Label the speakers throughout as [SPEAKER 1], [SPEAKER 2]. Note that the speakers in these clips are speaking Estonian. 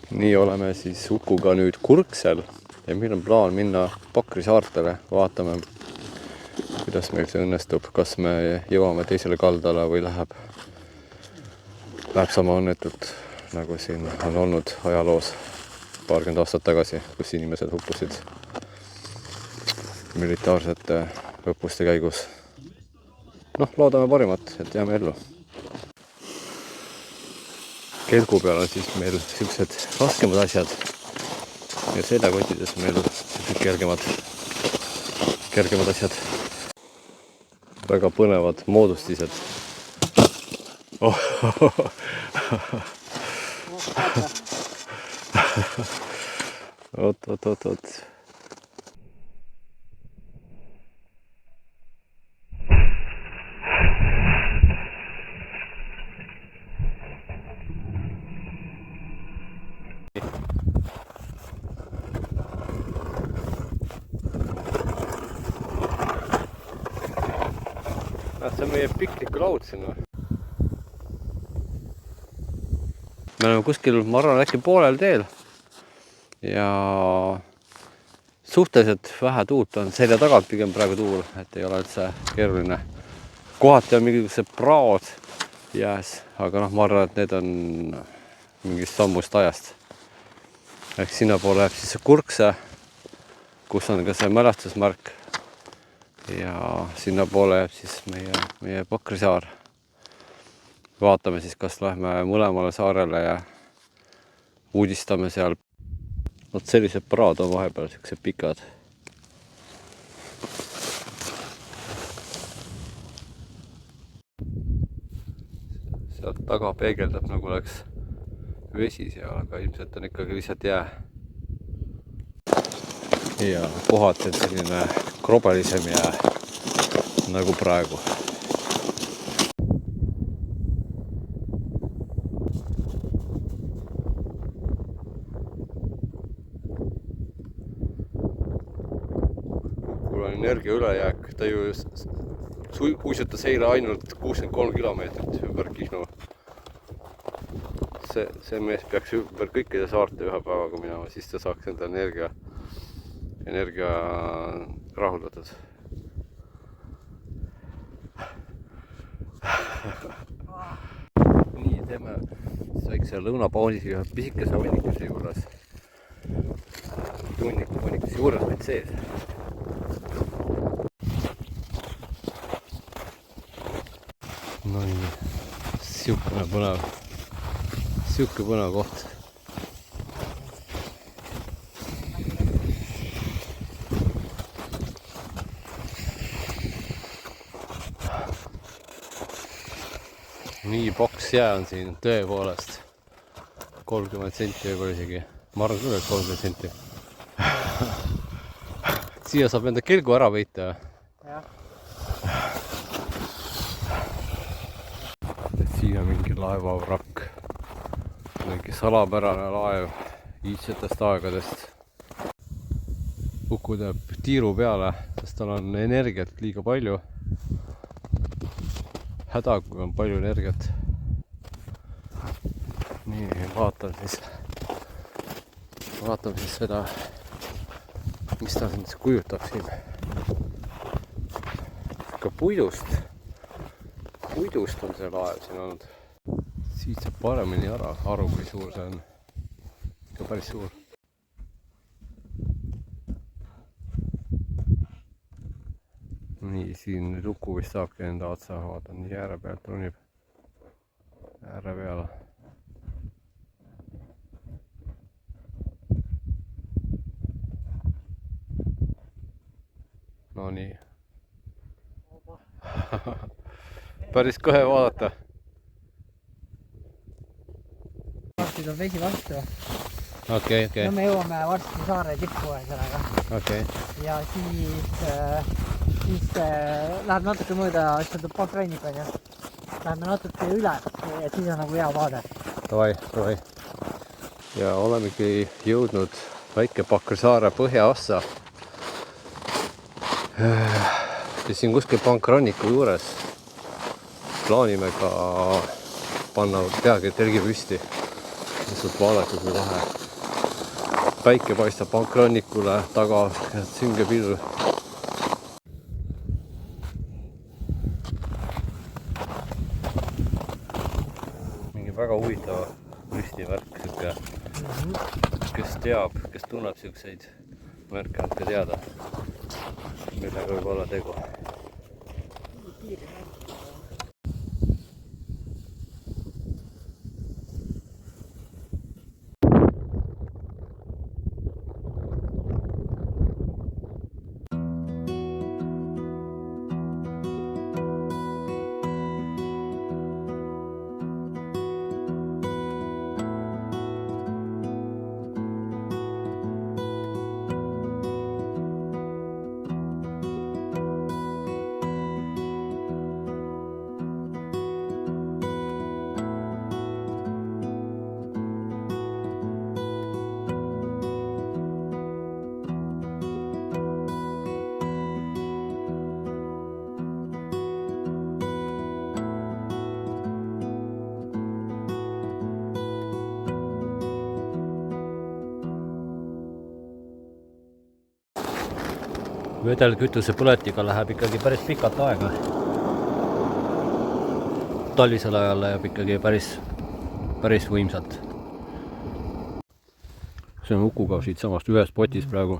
[SPEAKER 1] Nii oleme siis Ukuga nüüd Kurksel ja meil on plaan minna Pakri saartele. Vaatame, kuidas meil see õnnestub, kas me jõuame teisele kaldale või läheb sama õnnetult, nagu siin on olnud ajaloos paarkümmend aastat tagasi, kus inimesed hukkusid militaarsete õppuste käigus. Noh, loodame parimat, et jääme ellu. Kelgu peal on siis meil sellised raskemad asjad ja seljakottides meil kergemad asjad. Väga põnevad moodustised. Oh. Oot. See on meie piknikulaud siin. Me oleme kuskil, ma arvan, äkki poolel teel ja suhteliselt vähe tuult on selja tagant pigem praegu tuul, et ei ole üldse keeruline. Kohati on mingisugused praod jääs, aga noh, ma arvan, et need on mingist sammust ajast. Ehk sinna poole läheb siis Kurkse, kus on ka see mälestusmärk. Ja sinna poole jääb siis meie Pakri saar. Vaatame siis, kas lähme mõlemale saarele ja uudistame seal. Nad sellised praad on vahepeal, sellised pikad. Sealt taga peegeldab, nagu oleks vesi seal, aga ilmselt on ikkagi lihtsalt jää. Ja kohati on selline krobelisem jää nagu praegu. Kukul on energia ülejääk, ta ju uisutas eile ainult 63 kilomeetrit ümber Kihnu. See mees peaks ümber kõikide saarte ühe päevaga minema, siis ta saaks enda energia rahuldatud. Nii, teeme väikse lõunapausisi ühe pisikese hunnikuse juures. Hunnikuse juures meid sees. No nii, siukene põnev koht. Nii paks jää on siin tõepoolest 30 senti võib-olla isegi. Ma arvan küll, et 30 senti. Siia saab enda kelgu ära võita. Jah. Siin on mingi laevavrakk. Mingi salapärane laev iidsetest aegadest. Uku teeb tiiru peale, sest tal on energiat liiga palju. Häda, kui on palju energiat. Nii, vaatame siis seda, mis ta siin kujutab siin. Ka puidust on see laev siin olnud. Siit saab paremini aru, kui suur see on. Ka päris suur. Nii, siin nüüd Uku vist saabki enda otsa, vaatan, nii ääre pealt ronib. Ääre peale. No nii. Päris kõhe vaadata.
[SPEAKER 2] Varsti on vesi vastu.
[SPEAKER 1] Okei.
[SPEAKER 2] No me jõuame varsti saare tippu sellega.
[SPEAKER 1] Okei.
[SPEAKER 2] Ja siis läheb natuke mööda, see on Pakrannik on ja läheme natuke üle, et siis on nagu hea vaade.
[SPEAKER 1] Davai. Ja olemegi jõudnud väike Pakri saare põhjaossa. Ja siin kuskil Pakranniku juures plaanime ka panna peagi telgi püsti. Lihtsalt vaadata, kui lahe. päike paistab pankrannikule taga, sünge pilv. Mingi väga huvitav müstivärk, siuke, kes teab, kes tunneb siukseid märke, andke teada, millega võib olla tegu. Vedelkütuse põletiga läheb ikkagi päris pikalt aega. Talvisel ajal läheb ikkagi päris võimsalt. See on Ukuga siit samast ühes potis praegu.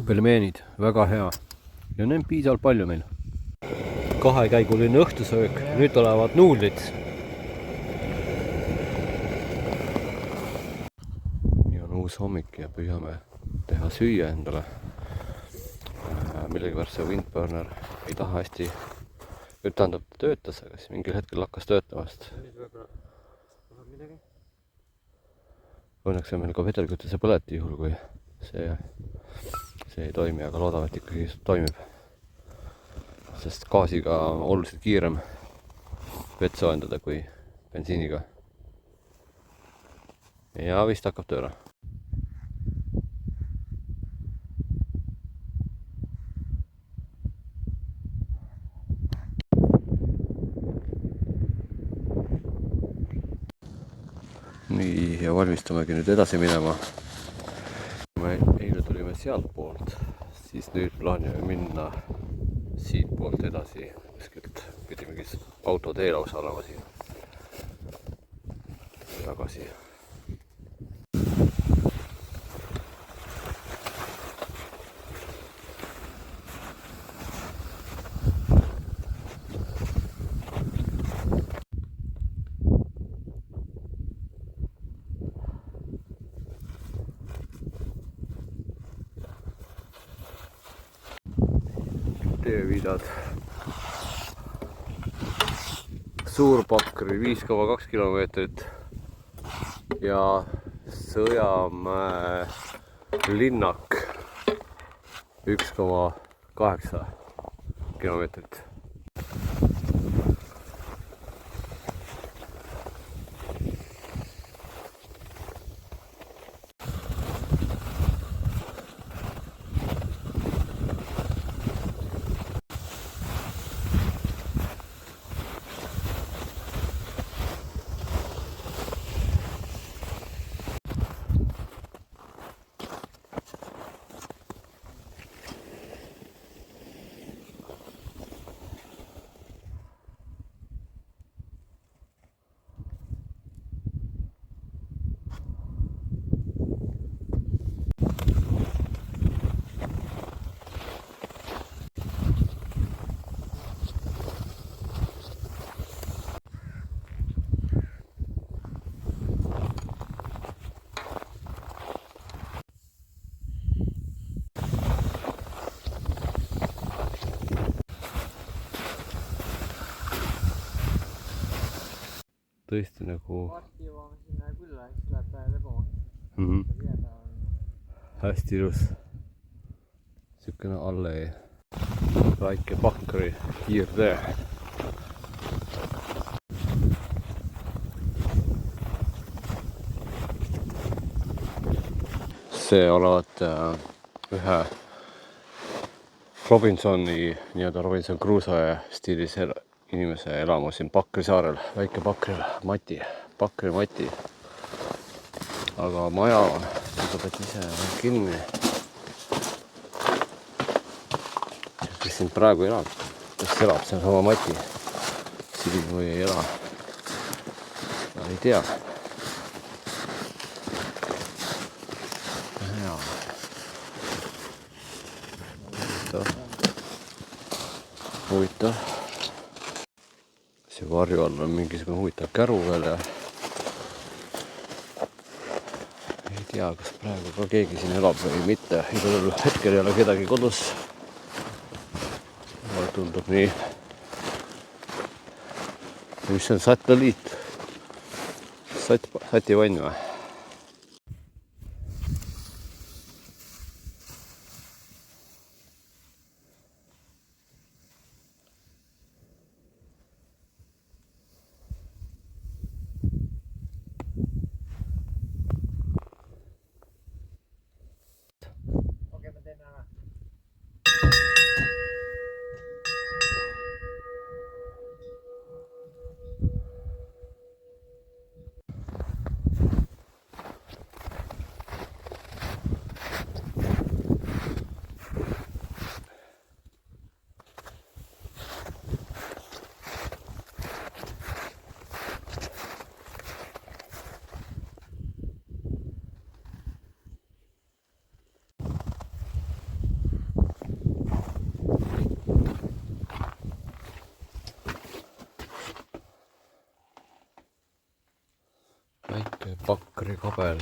[SPEAKER 1] Pelmeenid, väga hea. Ja need on piisavalt palju meil. Kahekäiguline õhtusöök, nüüd tulevad nuudlid. Nii on uus hommik ja püüame teha süüa endale. Millegipärast see Windburner ei taha hästi, tähendab töötas, aga siis mingil hetkel hakkas töötamast. Õnneks on meil ka vedelkütuse põleti juhul, kui see ei toimi, aga loodame, et ikkagi toimib. Sest gaasiga on oluliselt kiirem vett soojendada kui bensiiniga. Ja vist hakkab tööle. Nii, ja valmistamegi nüüd edasi minema. Me eile tulime sealt poolt, siis nüüd plaanime minna siit poolt edasi. Kuskilt pidi mingis autotee lausa olema siin. Tagasi. Teeviidad. Suurpakri 5,2 kilomeetrit ja Sõjamäe linnak 1,8 kilomeetrit. Tõesti nagu
[SPEAKER 2] varsti jõuame sinna külla, siis läheb lebamaks.
[SPEAKER 1] Hästi ilus. Siukene allee. Väike Pakri kiirtee. See olevat ühe Robinson Crusoe stiilis inimese elamu siin Pakri saarel, väike Pakril, Pakri Mati. aga maja tundub, et ise on kinni. Kes siin praegu elab? Kes elab? See on sama Mati siin või ei ela? Ma ei tea. Huvitav. See varju all on mingisugune huvitav käru veel ja ei tea, kas praegu ka keegi siin elab või mitte. Igal juhul hetkel ei ole kedagi kodus. Mulle tundub nii. Mis see on satelliit? Sativann või?
[SPEAKER 2] Okei, me teeme ära.
[SPEAKER 1] Väike pakrikabel.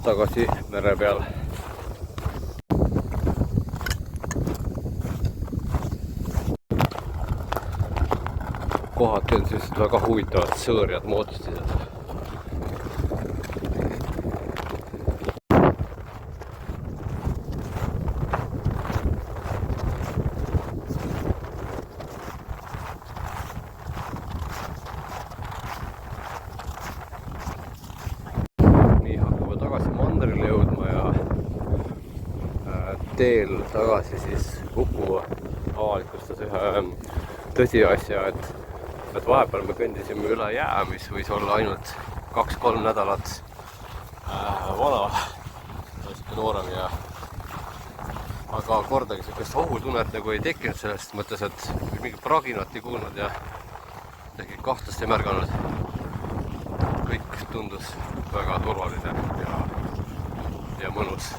[SPEAKER 1] Tagasi mere peal. Kohati on sellised väga huvitavad sõõrjad moodustised. Nii hakkame tagasi mandrile jõudma ja teel tagasi siis Kuku avalikustas ühe tõsiasja, et vahepeal me kõndisime üle jää, mis võis olla ainult 2-3 nädalat vana, natuke noorem ja aga kordagi sellist ohutunnet nagu ei tekkinud sellest mõttes, et mingi praginat ei kuulnud ja midagi kahtlast ei märganud. Kõik tundus väga turvaline ja mõnus.